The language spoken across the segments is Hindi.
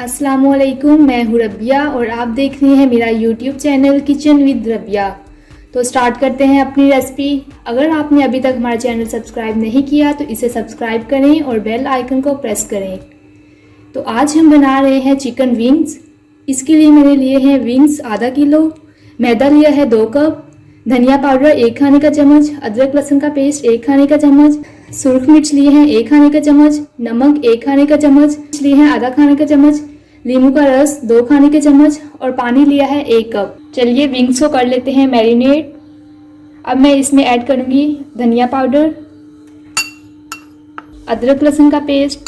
अस्सलामुअलैकुम, मैं हूँ रबिया और आप देख रहे हैं मेरा YouTube channel kitchen with Rabia. तो स्टार्ट करते हैं अपनी रेसिपी। अगर आपने अभी तक हमारा चैनल सब्सक्राइब नहीं किया तो इसे सब्सक्राइब करें और बेल आइकन को प्रेस करें। तो आज हम बना रहे हैं चिकन विंग्स। इसके लिए मैंने लिए हैं विंग्स आधा किलो, मैदा लिया है 2 कप, धनिया पाउडर 1 खाने का चम्मच, अदरक लहसुन का पेस्ट 1 खाने का चम्मच, सुरख मिर्च लिए हैं 1 खाने का चम्मच, नमक 1 खाने का चम्मच लिए हैं आधा खाने का चम्मच, नींबू का रस 2 खाने के चम्मच और पानी लिया है 1 कप। चलिए विंग्स को कर लेते हैं मैरिनेट। अब मैं इसमें ऐड करूंगी धनिया पाउडर, अदरक लहसुन का पेस्ट,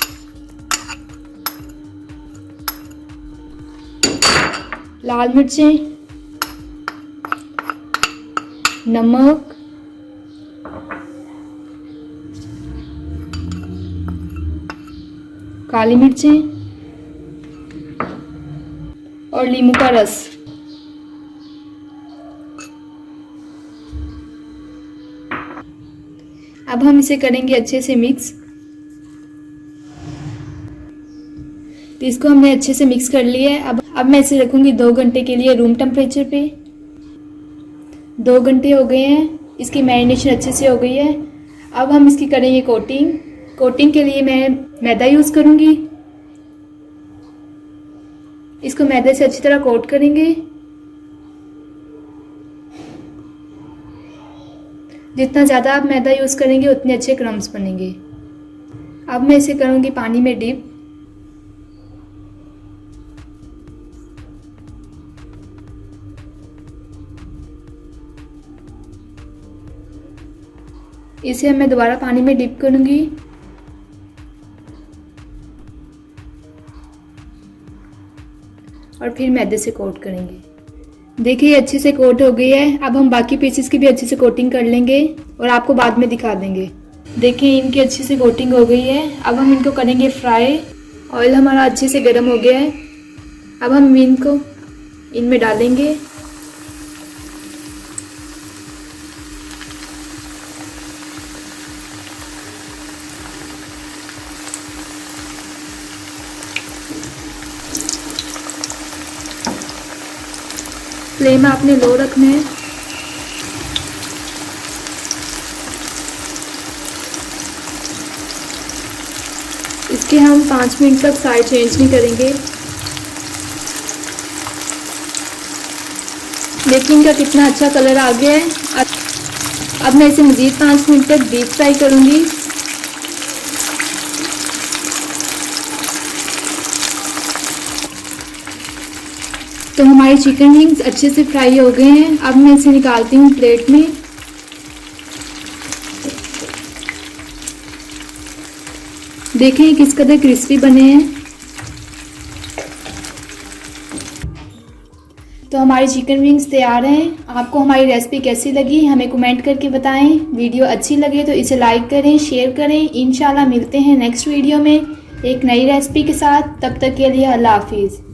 लाल मिर्चें, नमक, काली मिर्चें और नींबू का रस। अब हम इसे करेंगे अच्छे से मिक्स। तो इसको हमने अच्छे से मिक्स कर लिया है। अब मैं इसे रखूंगी 2 घंटे के लिए रूम टेम्परेचर पे। 2 घंटे हो गए हैं, इसकी मैरिनेशन अच्छे से हो गई है। अब हम इसकी करेंगे कोटिंग। कोटिंग के लिए मैं मैदा यूज़ करूंगी। इसको मैदे से अच्छी तरह कोट करेंगे। जितना ज़्यादा आप मैदा यूज़ करेंगे उतने अच्छे क्रम्स बनेंगे। अब मैं इसे करूंगी पानी में डिप। इसे मैं दोबारा पानी में डिप करूंगी और फिर मैदे से कोट करेंगे। देखिए अच्छे से कोट हो गई है। अब हम बाकी पीसेस की भी अच्छे से कोटिंग कर लेंगे और आपको बाद में दिखा देंगे। देखिए इनकी अच्छे से कोटिंग हो गई है। अब हम इनको करेंगे फ्राई। ऑयल हमारा अच्छे से गर्म हो गया है। अब हम इनको इनमें डालेंगे। फ्लेम आपने लो रखना है। इसके हम 5 मिनट तक साइड चेंज नहीं करेंगे। देखिए इनका कितना अच्छा कलर आ गया है। अब मैं इसे मज़ीद 5 मिनट तक डीप फ्राई करूंगी। तो हमारी चिकन विंग्स अच्छे से फ्राई हो गए हैं। अब मैं इसे निकालती हूँ प्लेट में। देखें किस कदर क्रिस्पी बने हैं। तो हमारी चिकन विंग्स तैयार हैं। आपको हमारी रेसिपी कैसी लगी हमें कमेंट करके बताएं। वीडियो अच्छी लगे तो इसे लाइक करें, शेयर करें। इंशाल्लाह मिलते हैं नेक्स्ट वीडियो में एक नई रेसिपी के साथ। तब तक के लिए अल्लाह हाफिज़।